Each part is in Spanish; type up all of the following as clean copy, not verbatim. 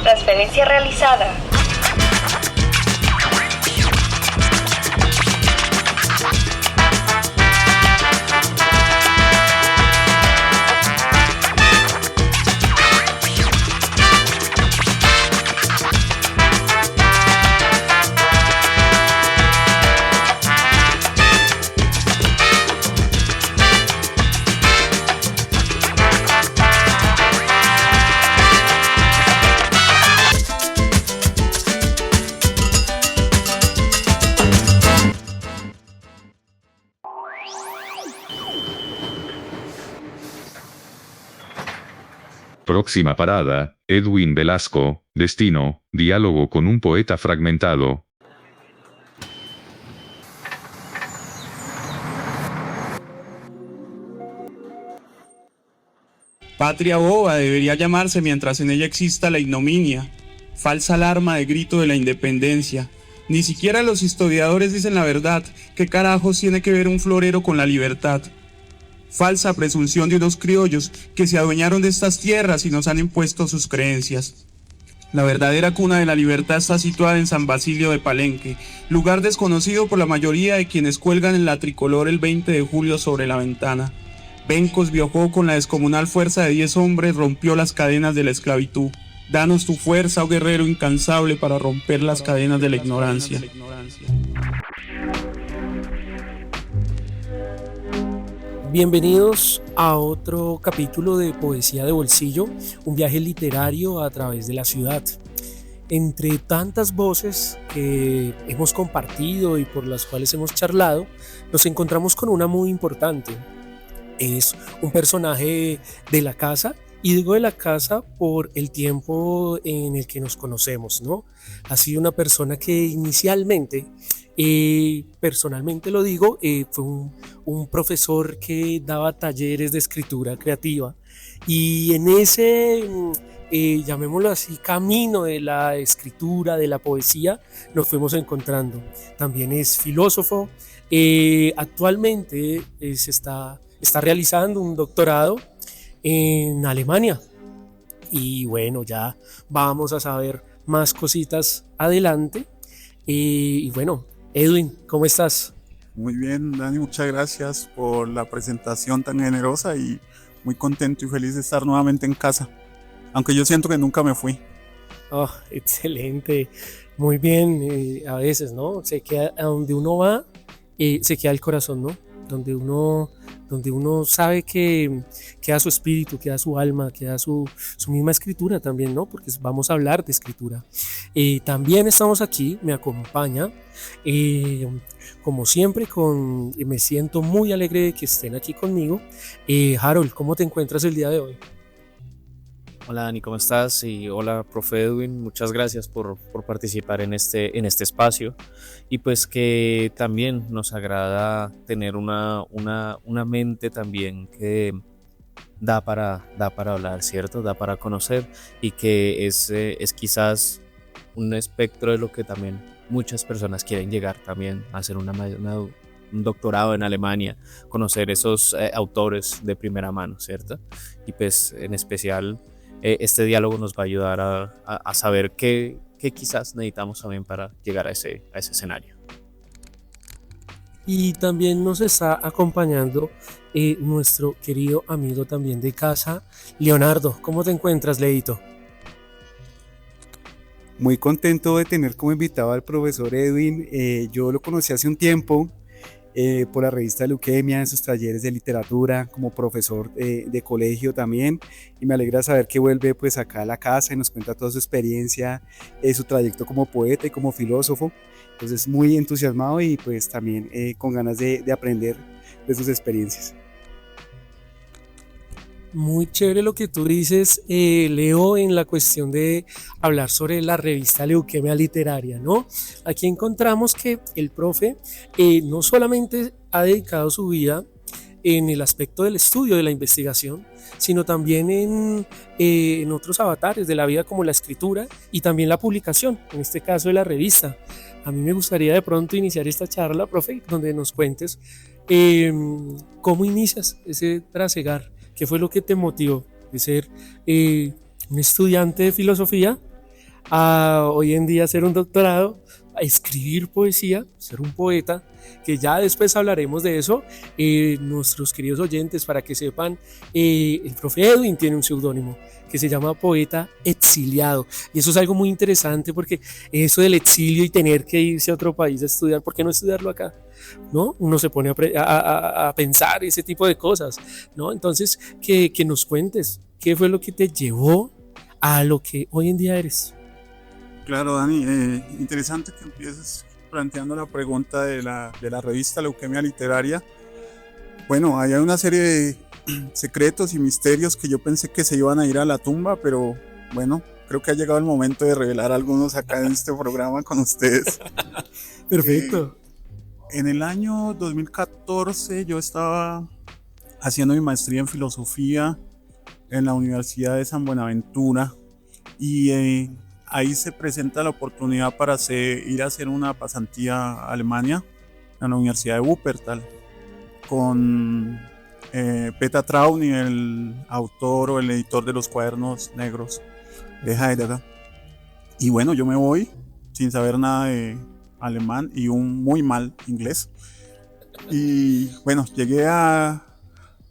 Transferencia realizada. Próxima parada, Edwin Velasco, destino, diálogo con un poeta fragmentado. Patria boba debería llamarse mientras en ella exista la ignominia, falsa alarma de grito de la independencia. Ni siquiera los historiadores dicen la verdad. ¿Qué carajos tiene que ver un florero con la libertad? Falsa presunción de unos criollos que se adueñaron de estas tierras y nos han impuesto sus creencias. La verdadera cuna de la libertad está situada en San Basilio de Palenque, lugar desconocido por la mayoría de quienes cuelgan en la tricolor el 20 de julio sobre la ventana. Bencos viajó con la descomunal fuerza de 10 hombres, rompió las cadenas de la esclavitud. Danos tu fuerza, oh guerrero incansable, para romper las cadenas de la ignorancia. Bienvenidos a otro capítulo de Poesía de Bolsillo, un viaje literario a través de la ciudad. Entre tantas voces que hemos compartido y por las cuales hemos charlado, nos encontramos con una muy importante. Es un personaje de la casa, y digo de la casa por el tiempo en el que nos conocemos, ¿no? Ha sido una persona que inicialmente, personalmente lo digo, fue un profesor que daba talleres de escritura creativa, y en ese, llamémoslo así, camino de la escritura, de la poesía, nos fuimos encontrando. También es filósofo, actualmente está realizando un doctorado en Alemania, y bueno, ya vamos a saber más cositas adelante. Y bueno, Edwin, ¿cómo estás? Muy bien, Dani, muchas gracias por la presentación tan generosa y muy contento y feliz de estar nuevamente en casa, aunque yo siento que nunca me fui. Oh, excelente, muy bien. A veces, ¿no? Se queda a donde uno va, se queda el corazón, ¿no? Donde uno sabe que queda su espíritu, queda su alma, queda su misma escritura también, ¿no? Porque vamos a hablar de escritura. También estamos aquí, me acompaña, como siempre, me siento muy alegre de que estén aquí conmigo. Harold, ¿cómo te encuentras el día de hoy? Hola Dani, ¿cómo estás? Y hola, profe Edwin, muchas gracias por participar en este espacio, y pues que también nos agrada tener una mente también que da para hablar, ¿cierto? Da para conocer, y que es quizás un espectro de lo que también muchas personas quieren llegar también a hacer un doctorado en Alemania, conocer esos autores de primera mano, ¿cierto? Y pues en especial este diálogo nos va a ayudar a saber qué quizás necesitamos también para llegar a ese escenario. Y también nos está acompañando nuestro querido amigo también de casa, Leonardo. ¿Cómo te encuentras, Leito? Muy contento de tener como invitado al profesor Edwin. Yo lo conocí hace un tiempo por la revista Leuquemia, en sus talleres de literatura, como profesor de colegio también, y me alegra saber que vuelve pues acá a la casa y nos cuenta toda su experiencia, su trayecto como poeta y como filósofo. Entonces muy entusiasmado y pues también con ganas de aprender de sus experiencias. Muy chévere lo que tú dices, Leo, en la cuestión de hablar sobre la revista Leuquemia Literaria, ¿no? Aquí encontramos que el profe no solamente ha dedicado su vida en el aspecto del estudio, de la investigación, sino también en otros avatares de la vida, como la escritura y también la publicación, en este caso de la revista. A mí me gustaría de pronto iniciar esta charla, profe, donde nos cuentes cómo inicias ese trasegar. ¿Qué fue lo que te motivó de ser un estudiante de filosofía a hoy en día hacer un doctorado, a escribir poesía, ser un poeta, que ya después hablaremos de eso. Nuestros queridos oyentes, para que sepan, el profe Edwin tiene un seudónimo que se llama Poeta Exiliado, y eso es algo muy interesante, porque eso del exilio y tener que irse a otro país a estudiar, ¿por qué no estudiarlo acá? ¿No? Uno se pone a pensar ese tipo de cosas, ¿no? Entonces, que nos cuentes, ¿qué fue lo que te llevó a lo que hoy en día eres? Claro, Dani, interesante que empieces planteando la pregunta de la revista Leuquemia Literaria. Bueno, hay una serie de secretos y misterios que yo pensé que se iban a ir a la tumba, pero bueno, creo que ha llegado el momento de revelar algunos acá en este programa con ustedes. Perfecto. En el año 2014 yo estaba haciendo mi maestría en filosofía en la Universidad de San Buenaventura, y ahí se presenta la oportunidad para ir a hacer una pasantía a Alemania, en la Universidad de Wuppertal, con Peter Trauni, el autor o el editor de los Cuadernos Negros de Heidegger. Y bueno, yo me voy sin saber nada de alemán y un muy mal inglés. Y bueno, llegué a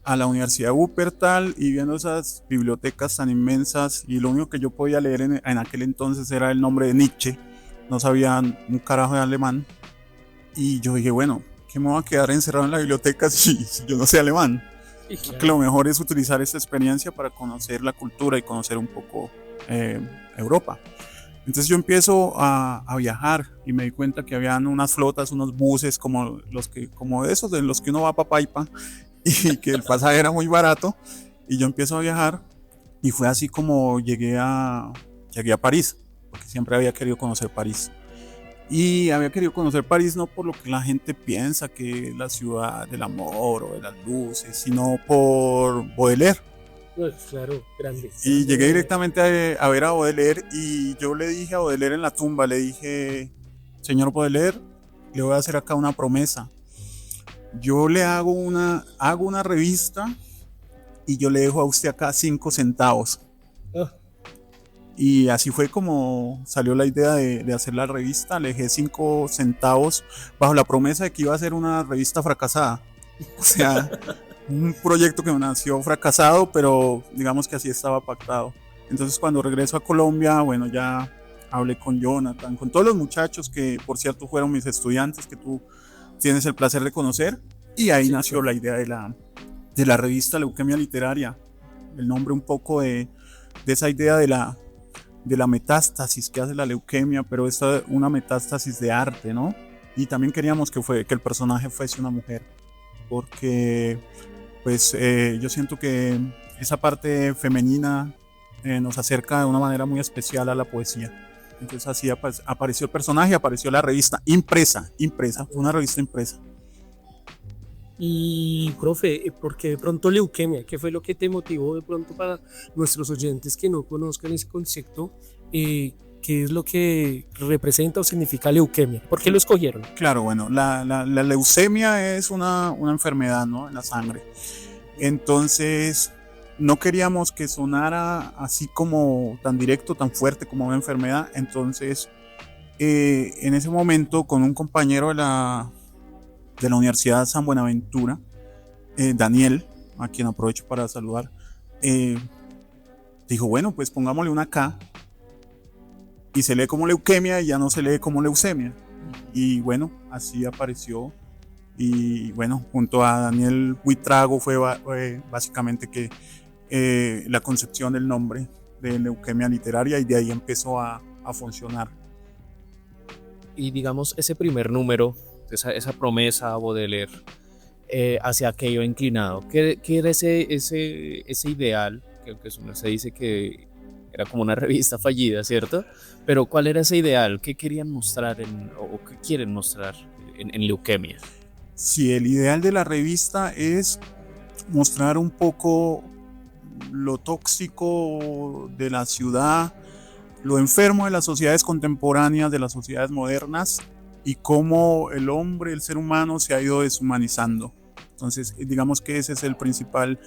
la Universidad de Wuppertal, y viendo esas bibliotecas tan inmensas, y lo único que yo podía leer en aquel entonces era el nombre de Nietzsche, no sabía un carajo de alemán, y yo dije, bueno, ¿qué me voy a quedar encerrado en la biblioteca si yo no sé alemán? Creo que lo mejor es utilizar esta experiencia para conocer la cultura y conocer un poco Europa. Entonces yo empiezo a viajar, y me di cuenta que habían unas flotas, unos buses como esos de los que uno va para Paipa, y que el pasaje era muy barato, y yo empiezo a viajar, y fue así como llegué a París, porque siempre había querido conocer París. Y había querido conocer París no por lo que la gente piensa que es la ciudad del amor o de las luces, sino por Baudelaire. Claro, grande. Y llegué directamente a ver a Baudelaire, y yo le dije a Baudelaire en la tumba, le dije, señor Baudelaire, le voy a hacer acá una promesa. Yo le hago una revista, y yo le dejo a usted acá 5 centavos. Oh. Y así fue como salió la idea de hacer la revista. Le dejé 5 centavos bajo la promesa de que iba a ser una revista fracasada. O sea, un proyecto que nació fracasado, pero digamos que así estaba pactado. Entonces cuando regreso a Colombia, bueno, ya hablé con Jonathan, con todos los muchachos que por cierto fueron mis estudiantes, que tú tienes el placer de conocer, y ahí nació la idea de la revista Leuquemia Literaria, el nombre un poco de esa idea de la metástasis que hace la leuquemia, pero es una metástasis de arte, ¿no? Y también queríamos que el personaje fuese una mujer, porque pues yo siento que esa parte femenina nos acerca de una manera muy especial a la poesía. Entonces así apareció el personaje, apareció la revista impresa, fue una revista impresa. Y, profe, ¿por qué de pronto leuquemia? ¿Qué fue lo que te motivó de pronto para nuestros oyentes que no conozcan ese concepto? ¿Qué es lo que representa o significa leuquemia? ¿Por qué lo escogieron? Claro, bueno, la leucemia es una enfermedad, ¿no?, en la sangre. Entonces no queríamos que sonara así como tan directo, tan fuerte como una enfermedad. Entonces en ese momento, con un compañero de la Universidad de San Buenaventura, Daniel, a quien aprovecho para saludar, dijo, bueno, pues pongámosle una K, y se lee como leuquemia y ya no se lee como leucemia. Y bueno, así apareció. Y bueno, junto a Daniel Huitrago fue básicamente que la concepción del nombre de Leuquemia Literaria, y de ahí empezó a funcionar. Y digamos, ese primer número, esa promesa a Baudelaire, hacia qué iba inclinado, ¿qué era ese ideal? Que se dice que era como una revista fallida, ¿cierto? Pero ¿cuál era ese ideal? ¿Qué querían mostrar o qué quieren mostrar en Leuquemia? Sí, el ideal de la revista es mostrar un poco lo tóxico de la ciudad, lo enfermo de las sociedades contemporáneas, de las sociedades modernas, y cómo el hombre, el ser humano, se ha ido deshumanizando. Entonces, digamos que ese es el principal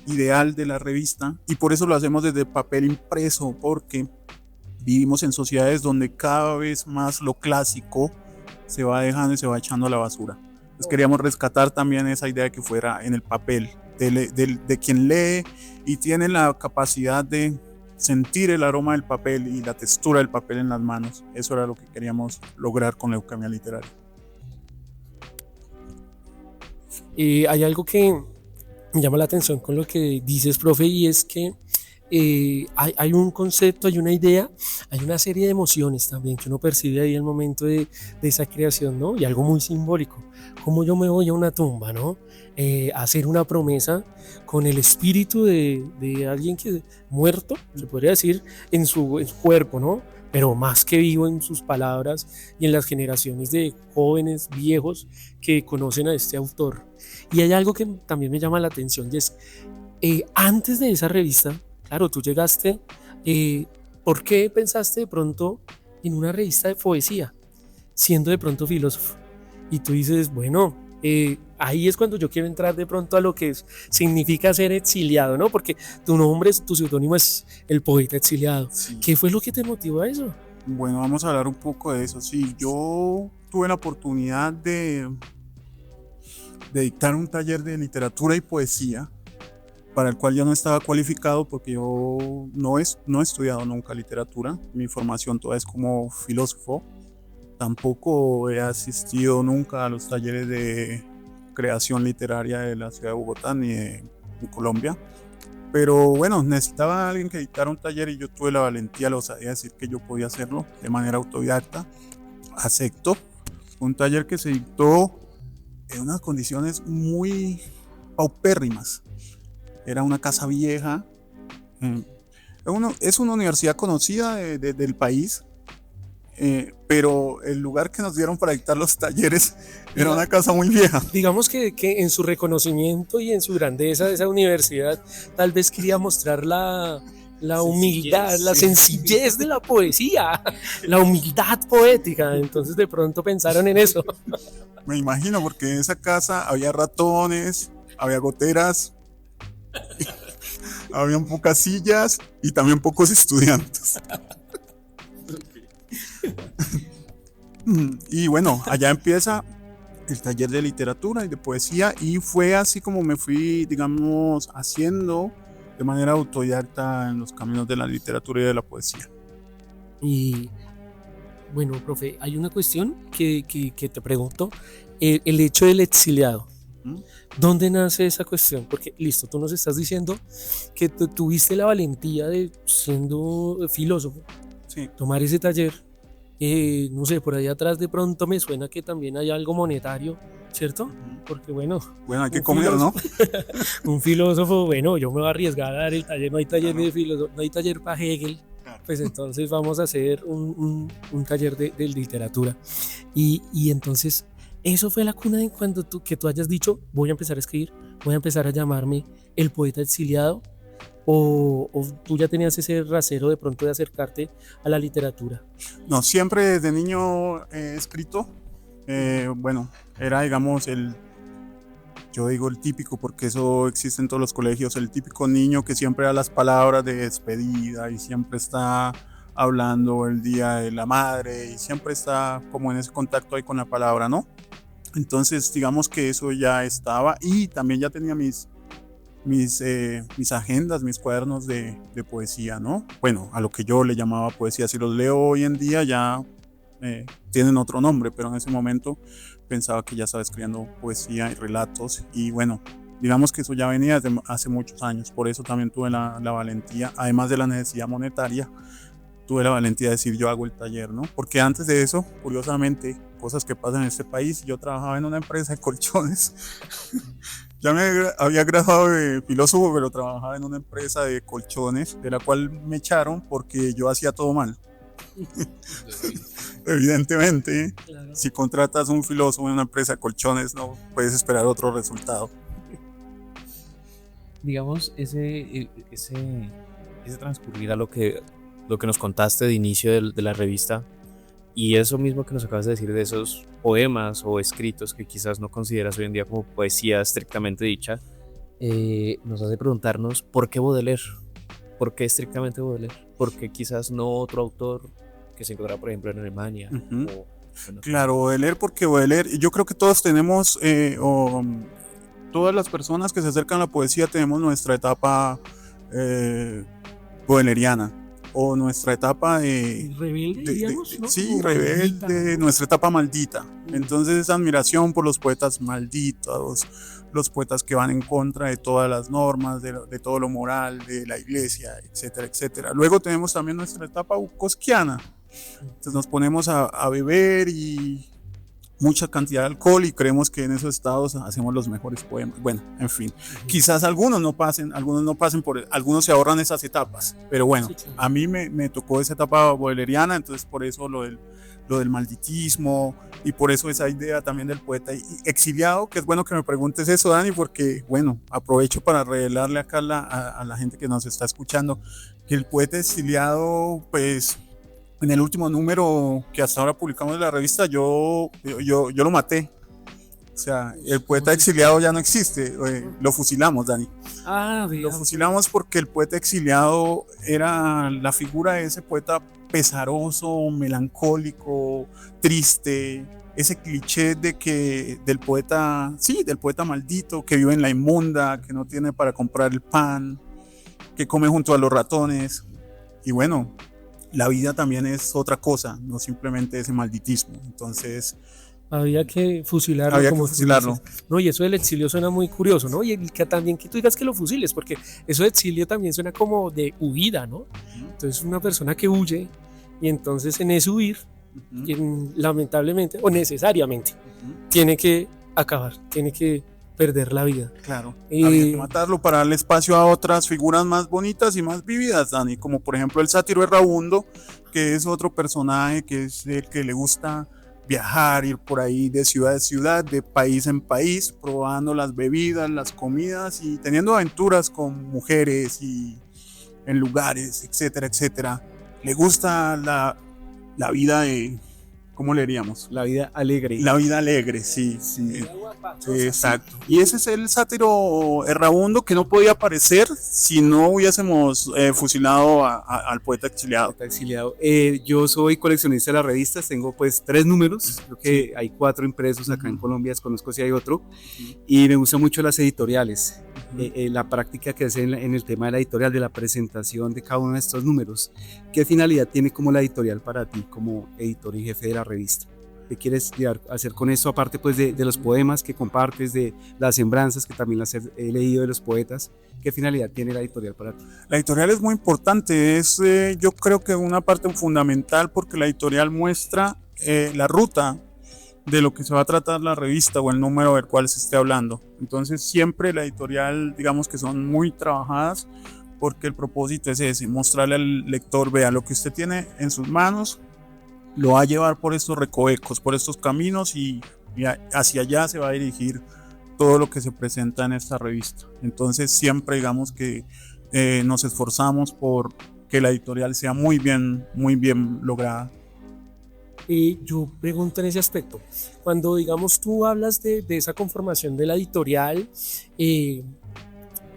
ideal de la revista, y por eso lo hacemos desde papel impreso, porque Vivimos en sociedades donde cada vez más lo clásico se va dejando y se va echando a la basura. Entonces queríamos rescatar también esa idea de que fuera en el papel, de quien lee y tiene la capacidad de sentir el aroma del papel y la textura del papel en las manos. Eso era lo que queríamos lograr con Leucemia Literaria. Hay algo que me llama la atención con lo que dices, profe, y es que hay un concepto, hay una idea, hay una serie de emociones también que uno percibe ahí al momento de esa creación, ¿no? Y algo muy simbólico, como yo me voy a una tumba, ¿no? A hacer una promesa con el espíritu de alguien que muerto, se podría decir, en su cuerpo, ¿no? Pero más que vivo en sus palabras y en las generaciones de jóvenes, viejos que conocen a este autor. Y hay algo que también me llama la atención y es, antes de esa revista, claro, tú llegaste, ¿por qué pensaste de pronto en una revista de poesía, siendo de pronto filósofo? Y tú dices, bueno, ahí es cuando yo quiero entrar de pronto a lo que significa ser exiliado, ¿no? Porque tu nombre, tu seudónimo es el poeta exiliado. Sí. ¿Qué fue lo que te motivó a eso? Bueno, vamos a hablar un poco de eso. Sí, yo tuve la oportunidad de dictar un taller de literatura y poesía para el cual yo no estaba cualificado porque yo no he estudiado nunca literatura. Mi formación toda es como filósofo. Tampoco he asistido nunca a los talleres de creación literaria de la ciudad de Bogotá ni de Colombia. Pero bueno, necesitaba alguien que dictara un taller y yo tuve la valentía, la osadía de decir que yo podía hacerlo de manera autodidacta. Acepto. Un taller que se dictó en unas condiciones muy paupérrimas. Era una casa vieja. Es una universidad conocida del país, pero el lugar que nos dieron para dictar los talleres era una casa muy vieja. Digamos que en su reconocimiento y en su grandeza de esa universidad, tal vez quería mostrar la humildad, la sencillez de la poesía, la humildad poética. Entonces de pronto pensaron en eso. Me imagino, porque en esa casa había ratones, había goteras, habían pocas sillas y también pocos estudiantes. Y bueno, allá empieza el taller de literatura y de poesía y fue así como me fui, digamos, haciendo de manera autodidacta en los caminos de la literatura y de la poesía. Y bueno, profe, hay una cuestión que te pregunto, el hecho del exiliado. ¿Dónde nace esa cuestión? Porque listo, tú nos estás diciendo que tuviste la valentía de, siendo filósofo, Sí. tomar ese taller. No sé, por ahí atrás de pronto me suena que también hay algo monetario, ¿cierto? Porque bueno, Hay que comer, ¿no? un filósofo, bueno, yo me voy a arriesgar a dar el taller, no hay taller de filósofo, no hay taller para Hegel, pues entonces vamos a hacer un taller de literatura. Y entonces, eso fue la cuna de cuando tú hayas dicho, voy a empezar a escribir, voy a empezar a llamarme el poeta exiliado, o tú ya tenías ese rasero de pronto de acercarte a la literatura. No, siempre desde niño he escrito. Bueno, era, digamos, yo digo el típico, porque eso existe en todos los colegios, el típico niño que siempre da las palabras de despedida y siempre está hablando el día de la madre y siempre está como en ese contacto ahí con la palabra, ¿no? Entonces, digamos que eso ya estaba y también ya tenía mis agendas, mis cuadernos de poesía, ¿no? Bueno, a lo que yo le llamaba poesía. Si los leo hoy en día ya tienen otro nombre, pero en ese momento pensaba que ya estaba escribiendo poesía y relatos y bueno, digamos que eso ya venía desde hace muchos años. Por eso también tuve la valentía, además de la necesidad monetaria, tuve la valentía de decir yo hago el taller, ¿no? Porque antes de eso, curiosamente, cosas que pasan en este país, yo trabajaba en una empresa de colchones. Ya me había graduado de filósofo, pero trabajaba en una empresa de colchones, de la cual me echaron porque yo hacía todo mal. Evidentemente, claro. Si contratas un filósofo en una empresa de colchones, no puedes esperar otro resultado. Digamos, ese transcurrir a lo que nos contaste de inicio de la revista, y eso mismo que nos acabas de decir de esos poemas o escritos que quizás no consideras hoy en día como poesía estrictamente dicha, nos hace preguntarnos ¿por qué Baudelaire? ¿Por qué estrictamente Baudelaire? ¿Por qué quizás no otro autor que se encuentra, por ejemplo, en Alemania? Ujú. Bueno, Claro, Baudelaire, porque Baudelaire, yo creo que todos tenemos, todas las personas que se acercan a la poesía tenemos nuestra etapa boehleriana o nuestra etapa Rebelde, digamos, ¿no? sí, Como rebelde, maldita. nuestra etapa maldita. Entonces esa admiración por los poetas malditos, los poetas que van en contra de todas las normas, de todo lo moral, de la iglesia, etcétera, etcétera. Luego tenemos también nuestra etapa bukowskiana. Entonces nos ponemos a beber y mucha cantidad de alcohol y creemos que en esos estados hacemos los mejores poemas. Bueno, en fin, quizás algunos no pasen algunos se ahorran esas etapas, pero bueno, Sí, claro. a mí me tocó esa etapa boehleriana, entonces por eso lo del malditismo y por eso esa idea también del poeta exiliado, que es bueno que me preguntes eso, Dani, porque bueno, aprovecho para revelarle acá a la gente que nos está escuchando que el poeta exiliado, pues en el último número que hasta ahora publicamos de la revista, yo lo maté. O sea, el poeta exiliado ya no existe. Lo fusilamos, Dani. Ah, Lo vea. fusilamos porque el poeta exiliado era la figura de ese poeta pesaroso, melancólico, triste. Ese cliché del poeta, sí, del poeta maldito que vive en la inmunda, que no tiene para comprar el pan, que come junto a los ratones. Y bueno, la vida también es otra cosa, no simplemente ese malditismo. Entonces, Había que fusilarlo, había que como tú fusilarlo. dices. No, y eso del exilio suena muy curioso, ¿no? Y que también que tú digas que lo fusiles, porque eso de exilio también suena como de huida, ¿no? Entonces, una persona que huye y entonces en ese huir, quien lamentablemente o necesariamente tiene que acabar, tiene que perder la vida. Claro, Y- había que matarlo para darle espacio a otras figuras más bonitas y más vívidas, Dani, como por ejemplo el sátiro Errabundo, que es otro personaje que es el que le gusta viajar, ir por ahí de ciudad en ciudad, de país en país, probando las bebidas, las comidas y teniendo aventuras con mujeres y en lugares, etcétera, etcétera. Le gusta la vida de, ¿cómo le diríamos? La vida alegre. La vida alegre, sí. Sí. Sí, exacto. Y ese es el sátiro errabundo que no podía aparecer si no hubiésemos fusilado al poeta exiliado. Poeta exiliado. Yo soy coleccionista de las revistas, tengo pues 3 números, creo que hay 4 impresos acá en Colombia, desconozco si hay otro, y me gustan mucho las editoriales, la práctica que hacen en el tema de la editorial, de la presentación de cada uno de estos números. ¿Qué finalidad tiene como la editorial para ti, como editor y jefe de la revista? ¿Qué quieres hacer con esto, aparte pues de los poemas que compartes, de las semblanzas que también las he leído de los poetas? ¿Qué finalidad tiene la editorial para ti? La editorial es muy importante, es yo creo que una parte fundamental porque la editorial muestra la ruta de lo que se va a tratar la revista o el número del cual se esté hablando. Entonces siempre la editorial, digamos que son muy trabajadas porque el propósito es ese, mostrarle al lector, vea lo que usted tiene en sus manos, lo va a llevar por estos recovecos, por estos caminos y hacia allá se va a dirigir todo lo que se presenta en esta revista. Entonces siempre digamos que nos esforzamos por que la editorial sea muy bien lograda. Yo pregunto en ese aspecto, cuando digamos tú hablas de esa conformación de la editorial,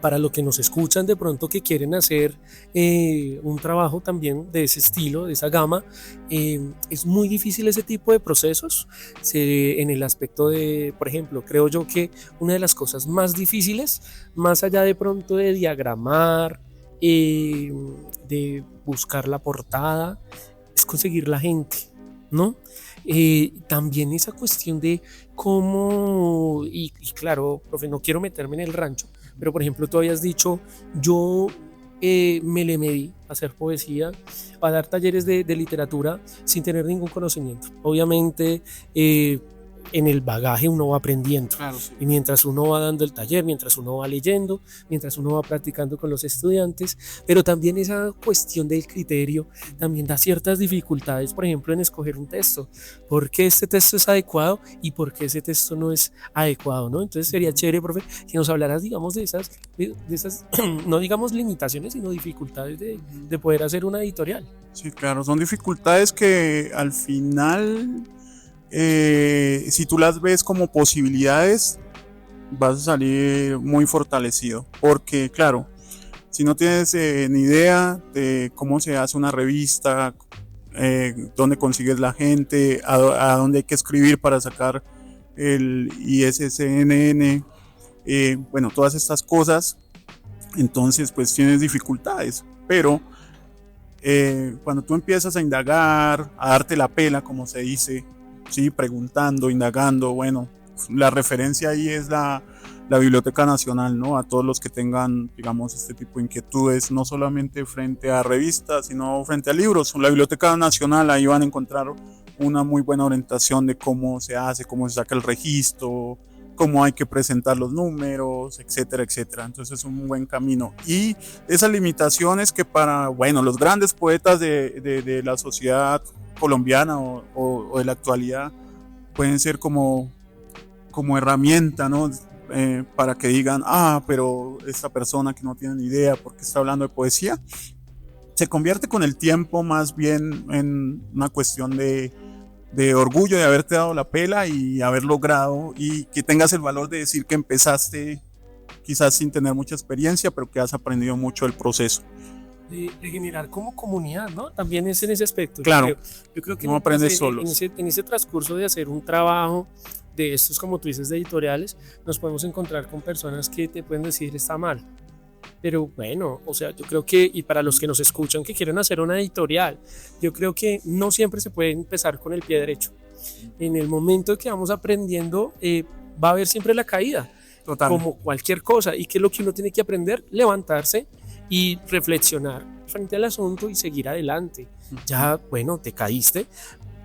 para los que nos escuchan de pronto que quieren hacer un trabajo también de ese estilo, de esa gama, es muy difícil ese tipo de procesos. En el aspecto de, por ejemplo, creo yo que una de las cosas más difíciles, más allá de pronto de diagramar, de buscar la portada, es conseguir la gente, ¿no? También esa cuestión de cómo, y claro, profe, no quiero meterme en el rancho, pero por ejemplo tú habías dicho, yo me le medí a hacer poesía, a dar talleres de literatura sin tener ningún conocimiento. Obviamente en el bagaje uno va aprendiendo. Claro, sí. Y mientras uno va dando el taller, mientras uno va leyendo, mientras uno va practicando con los estudiantes, pero también esa cuestión del criterio también da ciertas dificultades, por ejemplo, en escoger un texto. ¿Por qué este texto es adecuado y por qué ese texto no es adecuado, ¿no? Entonces sería chévere, profe, que nos hablaras, digamos, de esas no digamos limitaciones, sino dificultades de poder hacer una editorial. Sí, claro, son dificultades que al final, si tú las ves como posibilidades, vas a salir muy fortalecido. Porque, claro, Si no tienes ni idea de cómo se hace una revista, dónde consigues la gente, a dónde hay que escribir para sacar el ISSN, bueno, todas estas cosas, entonces pues tienes dificultades, pero cuando tú empiezas a indagar, a darte la pela, como se dice, ¿sí? Preguntando, indagando, bueno, la referencia ahí es la Biblioteca Nacional, ¿no? A todos los que tengan, digamos, este tipo de inquietudes, no solamente frente a revistas, sino frente a libros. La Biblioteca Nacional, ahí van a encontrar una muy buena orientación de cómo se hace, cómo se saca el registro, cómo hay que presentar los números, etcétera, etcétera. Entonces es un buen camino. Y esas limitaciones que para, bueno, los grandes poetas de la sociedad colombiana o de la actualidad pueden ser como herramienta, ¿no? Para que digan, pero esta persona que no tiene ni idea porque está hablando de poesía, se convierte con el tiempo más bien en una cuestión de orgullo de haberte dado la pela y haber logrado, y que tengas el valor de decir que empezaste quizás sin tener mucha experiencia, pero que has aprendido mucho del proceso. De generar como comunidad, ¿no? También es en ese aspecto. Claro, yo creo que no aprendes solos. En ese transcurso de hacer un trabajo de estos, como tú dices, de editoriales, nos podemos encontrar con personas que te pueden decir está mal. Pero bueno, o sea, yo creo que, y para los que nos escuchan que quieren hacer una editorial, yo creo que no siempre se puede empezar con el pie derecho. En el momento que vamos aprendiendo, va a haber siempre la caída. Total. Como cualquier cosa. ¿Y qué es lo que uno tiene que aprender? Levantarse y reflexionar frente al asunto y seguir adelante. Ya, bueno, te caíste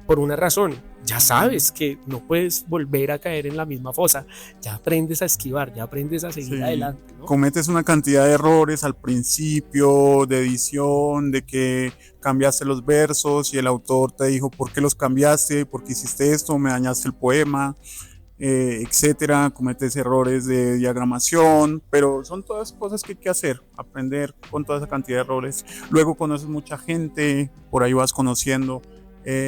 por una razón. Ya sabes que no puedes volver a caer en la misma fosa. Ya aprendes a esquivar, ya aprendes a seguir adelante, ¿no? Cometes una cantidad de errores al principio, de edición, de que cambiaste los versos y el autor te dijo por qué los cambiaste, por qué hiciste esto, me dañaste el poema, etcétera. Cometes errores de diagramación, pero son todas cosas que hay que hacer, aprender con toda esa cantidad de errores. Luego conoces mucha gente, por ahí vas conociendo.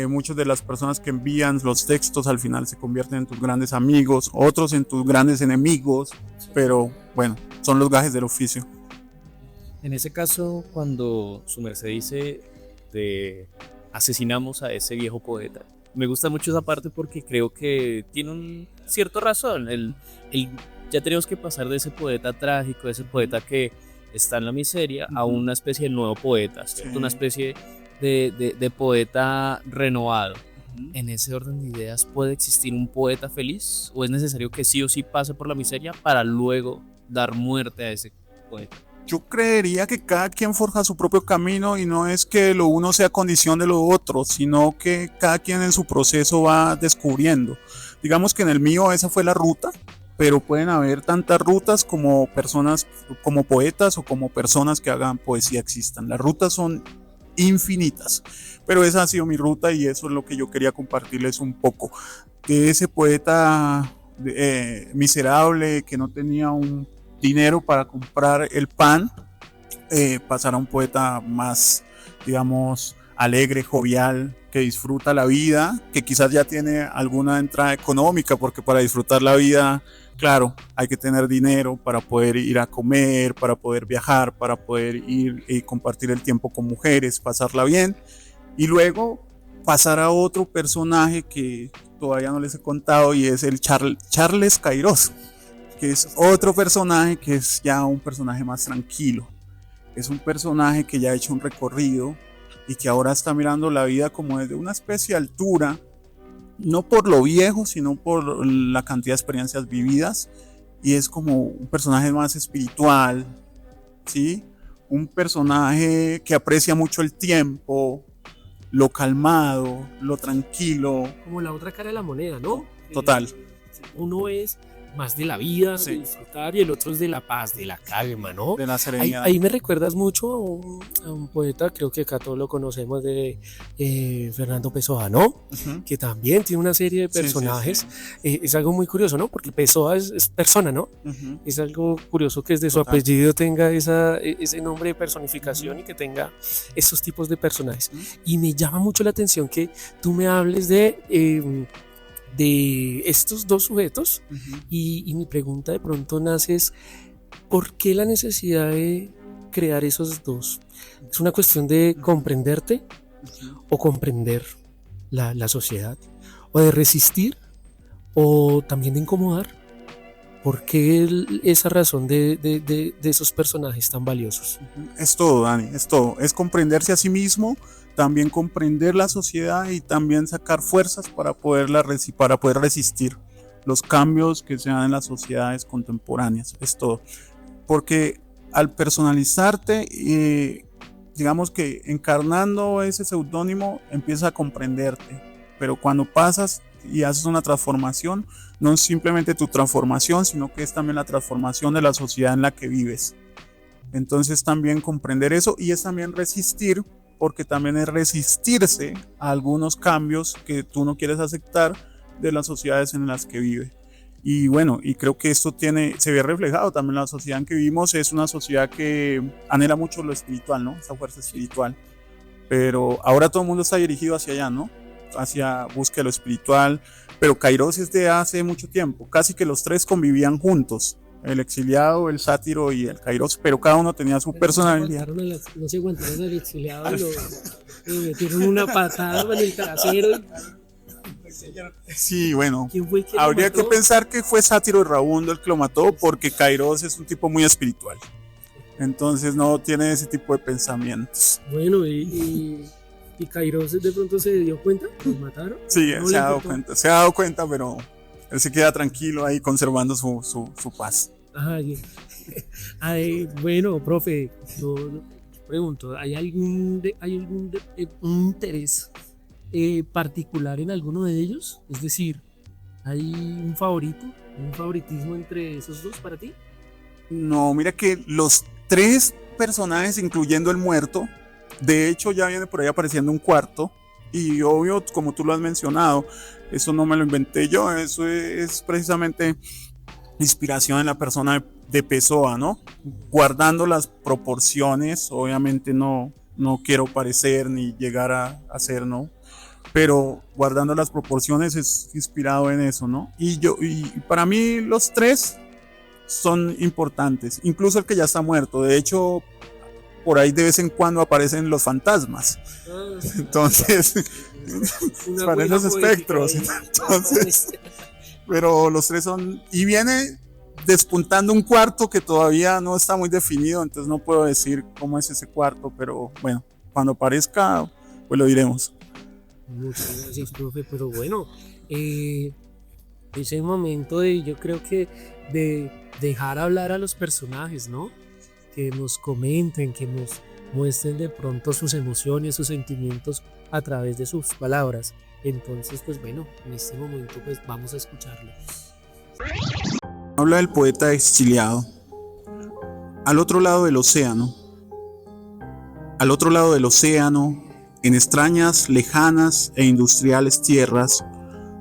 Muchas de las personas que envían los textos al final se convierten en tus grandes amigos, otros en tus grandes enemigos, pero bueno, son los gajes del oficio. En ese caso, cuando su merced dice de asesinamos a ese viejo poeta, me gusta mucho esa parte porque creo que tiene un cierto razón. Ya tenemos que pasar de ese poeta trágico, de ese poeta que está en la miseria, a una especie de nuevo poeta, ¿cierto? Una especie de poeta renovado. En ese orden de ideas, ¿puede existir un poeta feliz? ¿O es necesario que sí o sí pase por la miseria para luego dar muerte a ese poeta? Yo creería que cada quien forja su propio camino y no es que lo uno sea condición de lo otro, sino que cada quien en su proceso va descubriendo. Digamos que en el mío esa fue la ruta, pero pueden haber tantas rutas como personas, como poetas o como personas que hagan poesía existan. Las rutas son infinitas, pero esa ha sido mi ruta y eso es lo que yo quería compartirles un poco, que ese poeta miserable que no tenía un dinero para comprar el pan, pasar a un poeta más, digamos, alegre, jovial, que disfruta la vida, que quizás ya tiene alguna entrada económica, porque para disfrutar la vida, claro, hay que tener dinero para poder ir a comer, para poder viajar, para poder ir y compartir el tiempo con mujeres, pasarla bien, y luego pasar a otro personaje que todavía no les he contado y es el Charles Queiroz, que es otro personaje que es ya un personaje más tranquilo, es un personaje que ya ha hecho un recorrido y que ahora está mirando la vida como desde una especie de altura, no por lo viejo, sino por la cantidad de experiencias vividas, y es como un personaje más espiritual, ¿sí? Un personaje que aprecia mucho el tiempo, lo calmado, lo tranquilo. Como la otra cara de la moneda, ¿no? Total. Uno es más de la vida, de disfrutar, y el otro es de la paz, de la calma, ¿no? De la serenidad. Ahí me recuerdas mucho a un poeta, creo que acá todos lo conocemos, de Fernando Pessoa, ¿no? Que también tiene una serie de personajes. Es algo muy curioso, ¿no? Porque Pessoa es persona, ¿no? Es algo curioso que desde su apellido tenga ese nombre de personificación y que tenga esos tipos de personajes. Y me llama mucho la atención que tú me hables de estos dos sujetos, y mi pregunta de pronto nace es ¿por qué la necesidad de crear esos dos? ¿Es una cuestión de comprenderte o comprender la sociedad? ¿O de resistir o también de incomodar? ¿Por qué esa razón de esos personajes tan valiosos? Es todo, Dani, es todo. Es comprenderse a sí mismo, también comprender la sociedad y también sacar fuerzas para para poder resistir los cambios que se dan en las sociedades contemporáneas. Es todo. Porque al personalizarte, digamos que encarnando ese seudónimo, empiezas a comprenderte. Pero cuando pasas y haces una transformación, no es simplemente tu transformación, sino que es también la transformación de la sociedad en la que vives. Entonces también comprender eso, y es también resistir, porque también es resistirse a algunos cambios que tú no quieres aceptar de las sociedades en las que vives. Y bueno, y creo que esto se ve reflejado también en la sociedad en que vivimos. Es una sociedad que anhela mucho lo espiritual, ¿no? Esa fuerza espiritual. Pero ahora todo el mundo está dirigido hacia allá, ¿no? Hacia búsqueda de lo espiritual. Pero Kairos es de hace mucho tiempo. Casi que los tres convivían juntos. El exiliado, el sátiro y el Kairos, pero cada uno tenía su personalidad. No se aguantaron al exiliado, le metieron una patada en el trasero. Sí, bueno, ¿Quién fue el que habría lo mató? que pensar que fue Sátiro Rabundo el que lo mató, porque Kairos es un tipo muy espiritual. Entonces no tiene ese tipo de pensamientos. Bueno, y Kairos de pronto se dio cuenta, ¿los mataron? Sí, No se le ha dado importó. cuenta, pero él se queda tranquilo ahí conservando su paz. Ajá, bueno, profe, yo pregunto, ¿hay algún interés particular en alguno de ellos? Es decir, ¿hay un favoritismo entre esos dos para ti? No, mira que los tres personajes, incluyendo el muerto, de hecho ya viene por ahí apareciendo un cuarto, y obvio, como tú lo has mencionado, eso no me lo inventé yo, eso es precisamente inspiración en la persona de Pessoa, ¿no? Guardando las proporciones, obviamente no quiero parecer ni llegar a ser, ¿no? Pero guardando las proporciones es inspirado en eso, ¿no? Y para mí los tres son importantes, incluso el que ya está muerto. De hecho, por ahí de vez en cuando aparecen los fantasmas. Entonces, parecen los espectros. Entonces, pero los tres son, y viene despuntando un cuarto que todavía no está muy definido, entonces no puedo decir cómo es ese cuarto, pero bueno, cuando aparezca, pues lo diremos. Muchas gracias, profe, pero bueno, ese momento yo creo que de dejar hablar a los personajes, ¿no? Que nos comenten, que nos muestren de pronto sus emociones, sus sentimientos a través de sus palabras. Entonces, pues bueno, en este momento pues vamos a escucharlo. Habla del poeta exiliado. Al otro lado del océano, en extrañas, lejanas e industriales tierras,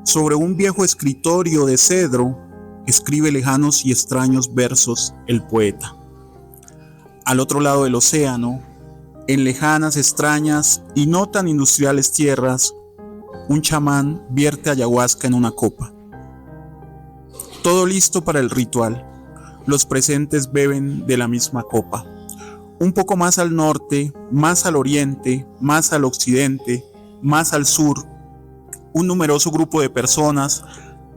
sobre un viejo escritorio de cedro, escribe lejanos y extraños versos el poeta. Al otro lado del océano, en lejanas, extrañas y no tan industriales tierras, un chamán vierte ayahuasca en una copa. Todo listo para el ritual. Los presentes beben de la misma copa. Un poco más al norte, más al oriente, más al occidente, más al sur, un numeroso grupo de personas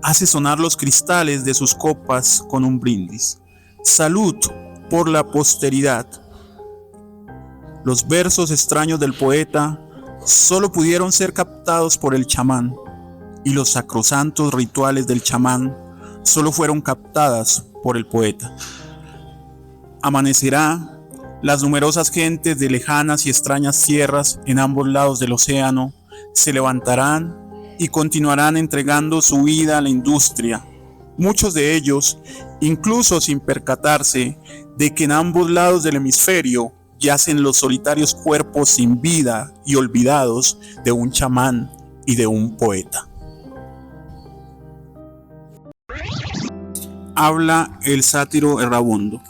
hace sonar los cristales de sus copas con un brindis. Salud por la posteridad. Los versos extraños del poeta solo pudieron ser captados por el chamán, y los sacrosantos rituales del chamán solo fueron captadas por el poeta. Amanecerá, las numerosas gentes de lejanas y extrañas tierras en ambos lados del océano se levantarán y continuarán entregando su vida a la industria. Muchos de ellos, incluso sin percatarse de que en ambos lados del hemisferio yacen los solitarios cuerpos sin vida y olvidados de un chamán y de un poeta. Habla el sátiro errabundo.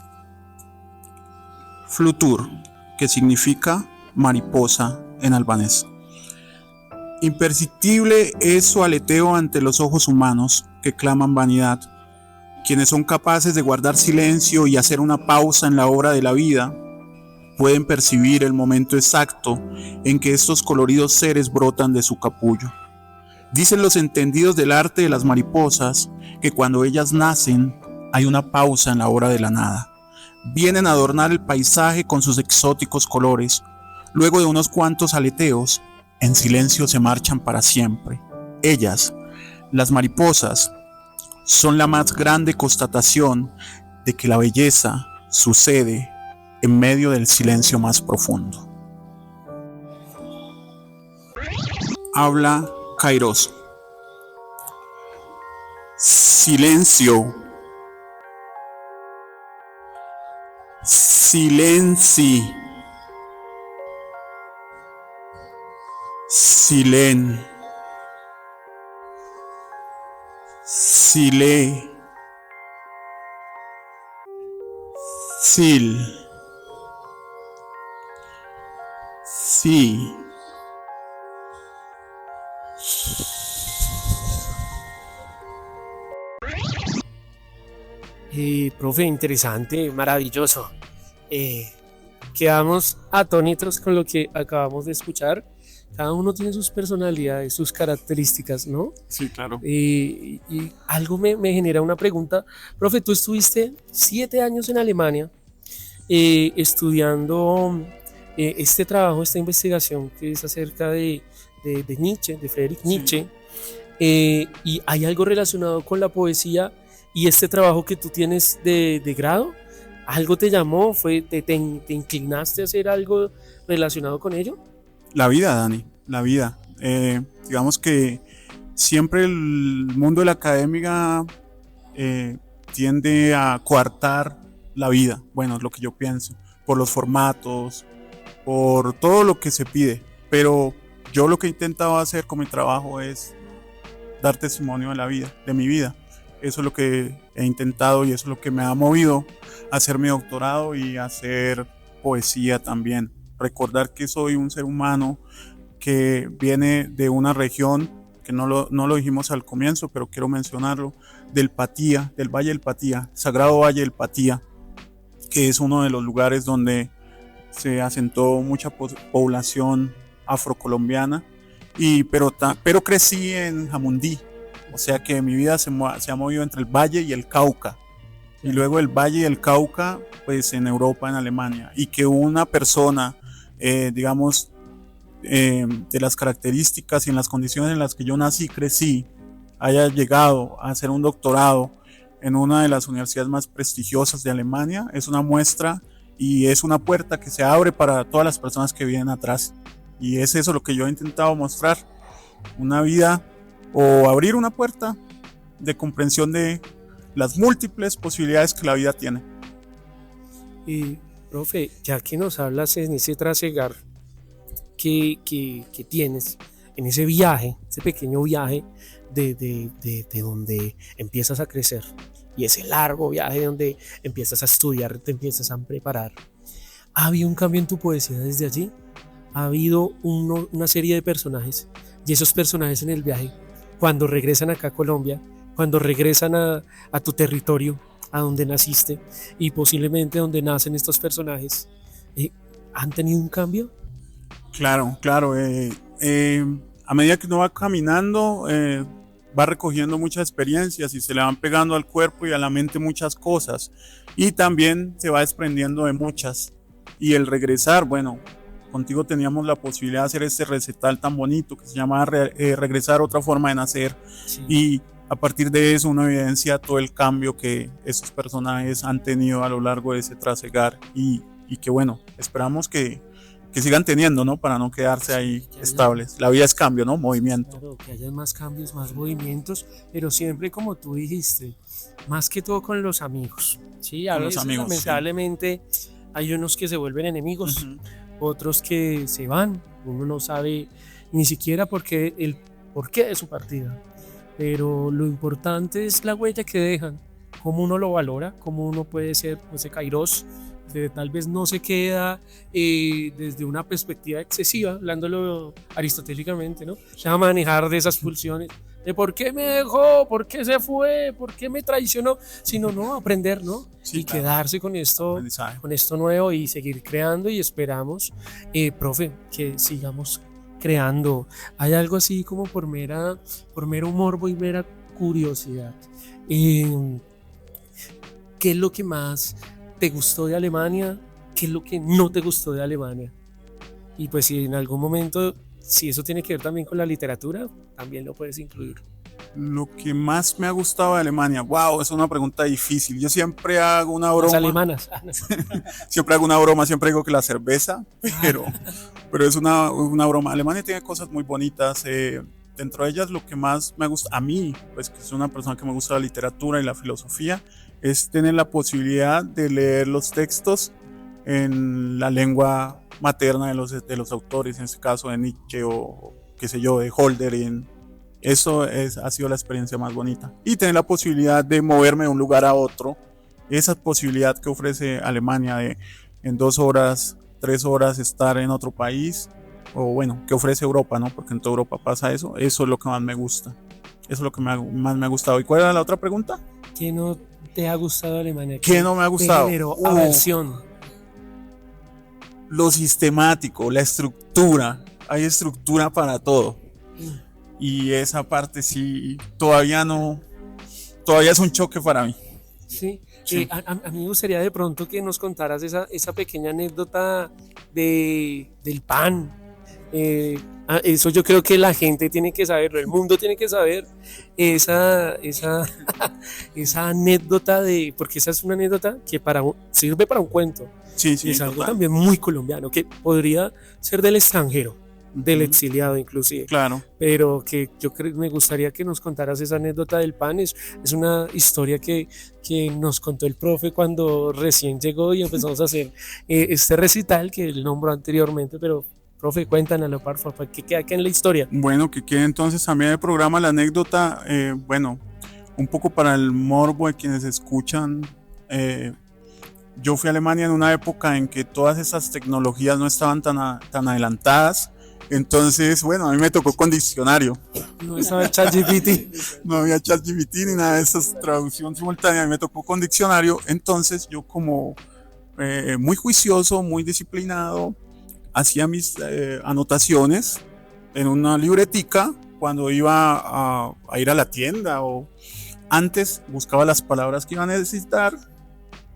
Flutur, que significa mariposa en albanés. Imperceptible es su aleteo ante los ojos humanos que claman vanidad, quienes son capaces de guardar silencio y hacer una pausa en la obra de la vida, pueden percibir el momento exacto en que estos coloridos seres brotan de su capullo. Dicen los entendidos del arte de las mariposas que cuando ellas nacen hay una pausa en la hora de la nada. Vienen a adornar el paisaje con sus exóticos colores. Luego de unos cuantos aleteos, en silencio se marchan para siempre. Ellas, las mariposas, son la más grande constatación de que la belleza sucede en medio del silencio más profundo. Habla Kairos. Silencio. Silenci. Silen. Sile. Sil. Sí. Profe, interesante, maravilloso. Quedamos atónitos con lo que acabamos de escuchar. Cada uno tiene sus personalidades, sus características, ¿no? Sí, claro. Y algo me genera una pregunta. Profe, tú estuviste 7 años en Alemania estudiando este trabajo, esta investigación que es acerca de Nietzsche, de Friedrich Nietzsche. Y hay algo relacionado con la poesía y este trabajo que tú tienes de grado. ¿Algo te llamó? ¿Te inclinaste a hacer algo relacionado con ello? La vida, Dani, la vida. Digamos que siempre el mundo de la académica tiende a coartar la vida. Bueno, es lo que yo pienso, por los formatos, por todo lo que se pide. Pero yo lo que he intentado hacer con mi trabajo es dar testimonio de la vida, de mi vida. Eso es lo que he intentado y eso es lo que me ha movido a hacer mi doctorado y a hacer poesía también. Recordar que soy un ser humano que viene de una región que no lo dijimos al comienzo, pero quiero mencionarlo, del Patía, del Valle del Patía, Sagrado Valle del Patía, que es uno de los lugares donde se asentó mucha población afrocolombiana, pero crecí en Jamundí, o sea que mi vida se ha movido entre el Valle y el Cauca, y luego el Valle y el Cauca, pues en Europa, en Alemania, y que una persona, digamos, de las características y en las condiciones en las que yo nací y crecí, haya llegado a hacer un doctorado en una de las universidades más prestigiosas de Alemania, es una muestra y es una puerta que se abre para todas las personas que vienen atrás. Y es eso lo que yo he intentado mostrar, una vida o abrir una puerta de comprensión de las múltiples posibilidades que la vida tiene. Y, profe, ya que nos hablas en ese trasegar que tienes, en ese viaje, ese pequeño viaje de donde empiezas a crecer y ese largo viaje donde empiezas a estudiar, te empiezas a preparar, ¿ha habido un cambio en tu poesía desde allí? ¿Ha habido una serie de personajes y esos personajes en el viaje, cuando regresan acá a Colombia, cuando regresan a tu territorio, a donde naciste y posiblemente donde nacen estos personajes, ¿han tenido un cambio? Claro, claro. A medida que uno va caminando, va recogiendo muchas experiencias y se le van pegando al cuerpo y a la mente muchas cosas. Y también se va desprendiendo de muchas. Y el regresar, bueno, contigo teníamos la posibilidad de hacer este recital tan bonito que se llama Regresar, otra forma de nacer. Sí. Y a partir de eso uno evidencia todo el cambio que estos personajes han tenido a lo largo de ese trasegar. Y que bueno, esperamos que sigan teniendo, ¿no? Para no quedarse ahí estables. La vida es cambio, ¿no? Movimiento. Claro, que haya más cambios, más movimientos, pero siempre como tú dijiste, más que todo con los amigos. Sí, a veces amigos, lamentablemente sí. Hay unos que se vuelven enemigos, otros que se van, uno no sabe ni siquiera el porqué de su partida, pero lo importante es la huella que dejan, cómo uno lo valora, cómo uno puede ser ese Kairos, que tal vez no se queda desde una perspectiva excesiva, hablándolo aristotélicamente, ¿no? Se va a manejar de esas pulsiones, de por qué me dejó, por qué se fue, por qué me traicionó, sino no, aprender, ¿no? Sí, Y claro. quedarse Aprendizaje. con esto nuevo y seguir creando y esperamos, profe, que sigamos creando. Hay algo así como por mero morbo y mera curiosidad. ¿Qué es lo que más te gustó de Alemania? ¿Qué es lo que no te gustó de Alemania? Y pues si en algún momento, si eso tiene que ver también con la literatura, también lo puedes incluir. Lo que más me ha gustado de Alemania, wow, es una pregunta difícil. Yo siempre hago una Las broma. alemanas. Siempre hago una broma, siempre digo que la cerveza, pero es una broma. Alemania tiene cosas muy bonitas. Dentro de ellas, lo que más me gusta, a mí, pues que soy una persona que me gusta la literatura y la filosofía, es tener la posibilidad de leer los textos en la lengua materna de los autores, en este caso de Nietzsche o qué sé yo, de Hölderlin. Ha sido la experiencia más bonita. Y tener la posibilidad de moverme de un lugar a otro, esa posibilidad que ofrece Alemania de en 2 horas, 3 horas estar en otro país, o bueno, que ofrece Europa, ¿no? Porque en toda Europa pasa eso. Eso es lo que más me gusta. Eso es lo que más me ha gustado. ¿Y cuál era la otra pregunta? ¿Qué no te ha gustado de Alemania? ¿Qué no me ha gustado? Te generó aversión. Lo sistemático, la estructura. Hay estructura para todo. Y esa parte sí, todavía es un choque para mí. Sí. Sí. A mí me gustaría de pronto que nos contaras esa pequeña anécdota del pan. Eso yo creo que la gente tiene que saberlo, el mundo tiene que saber esa anécdota porque esa es una anécdota que sirve para un cuento. Sí, sí, Es algo total. también muy colombiano, que podría ser del extranjero, del Ujú. exiliado inclusive. Claro. Pero que me gustaría que nos contaras esa anécdota del pan. Es una historia que nos contó el profe cuando recién llegó y empezamos a hacer este recital que él nombró anteriormente, pero profe, cuéntanoslo, por favor, que queda acá en la historia. Bueno, que quede entonces también el programa, la anécdota, bueno, un poco para el morbo de quienes escuchan. Yo fui a Alemania en una época en que todas esas tecnologías no estaban tan adelantadas. Entonces, bueno, a mí me tocó con diccionario. No estaba el ChatGPT. No había ChatGPT ni nada de esas traducción simultánea. A mí me tocó con diccionario. Entonces, yo como muy juicioso, muy disciplinado, hacía mis anotaciones en una libretica cuando iba a ir a la tienda o antes buscaba las palabras que iba a necesitar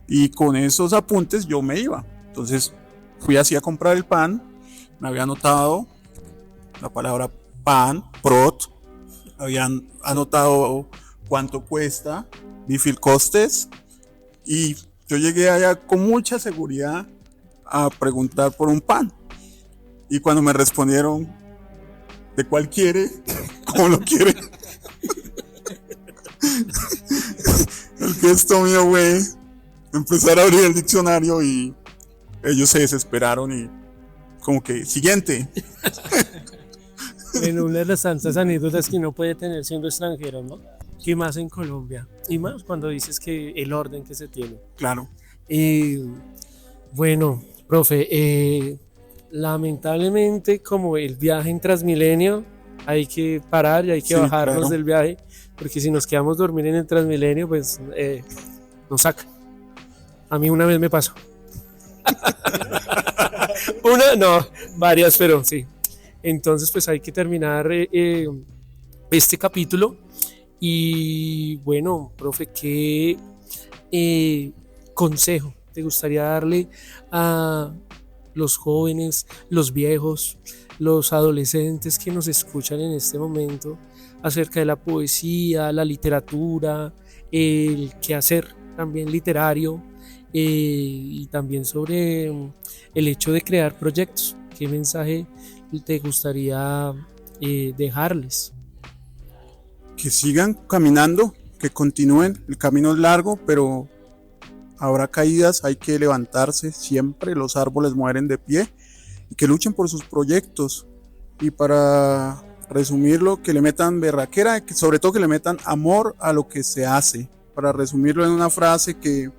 y con esos apuntes yo me iba. Entonces fui así a comprar el pan, me había anotado la palabra pan, Brot, habían anotado cuánto cuesta, wie viel costes, y yo llegué allá con mucha seguridad a preguntar por un pan. Y cuando me respondieron, ¿de cuál quiere? ¿Cómo lo quiere? El gesto mío fue empezar a abrir el diccionario y ellos se desesperaron y como que, siguiente. En una de las tantas anécdotas que uno puede tener siendo extranjero, ¿no? ¿Qué más en Colombia? Y más cuando dices que el orden que se tiene. Claro. Bueno, profe, lamentablemente como el viaje en Transmilenio hay que parar y hay que Sí, bajarnos claro. del viaje, porque si nos quedamos dormir en el Transmilenio pues nos saca. A mí una vez me pasó. Varias, pero sí. Entonces pues hay que terminar este capítulo y bueno, profe, ¿qué consejo te gustaría darle a los jóvenes, los viejos, los adolescentes que nos escuchan en este momento acerca de la poesía, la literatura, el quehacer también literario y también sobre el hecho de crear proyectos? ¿Qué mensaje te gustaría dejarles? Que sigan caminando, que continúen. El camino es largo, pero habrá caídas, hay que levantarse siempre. Los árboles mueren de pie y que luchen por sus proyectos. Y para resumirlo, que le metan berraquera, que sobre todo que le metan amor a lo que se hace. Para resumirlo en una frase, que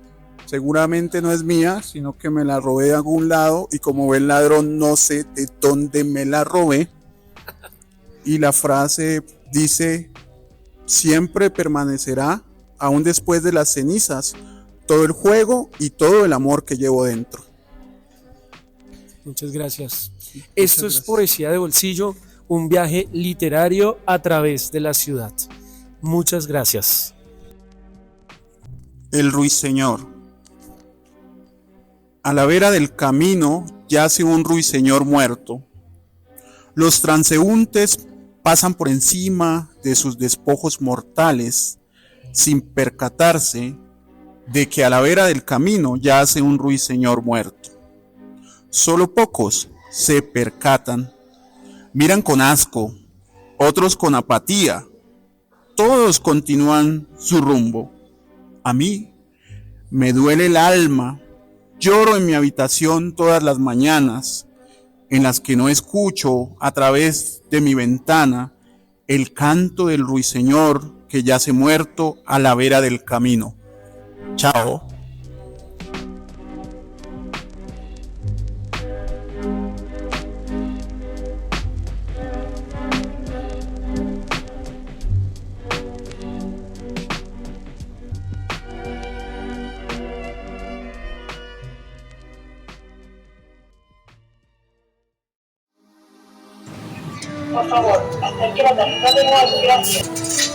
seguramente no es mía, sino que me la robé de algún lado y como ve el ladrón no sé de dónde me la robé. Y la frase dice, siempre permanecerá, aún después de las cenizas, todo el juego y todo el amor que llevo dentro. Muchas gracias. Muchas Esto es gracias. Poesía de Bolsillo, un viaje literario a través de la ciudad. Muchas gracias. El ruiseñor. A la vera del camino yace un ruiseñor muerto. Los transeúntes pasan por encima de sus despojos mortales sin percatarse de que a la vera del camino yace un ruiseñor muerto. Solo pocos se percatan, miran con asco, otros con apatía, todos continúan su rumbo. A mí me duele el alma, lloro en mi habitación todas las mañanas, en las que no escucho a través de mi ventana el canto del ruiseñor que yace muerto a la vera del camino. Chao. Por favor, acerque la tarjeta de gas, gracias.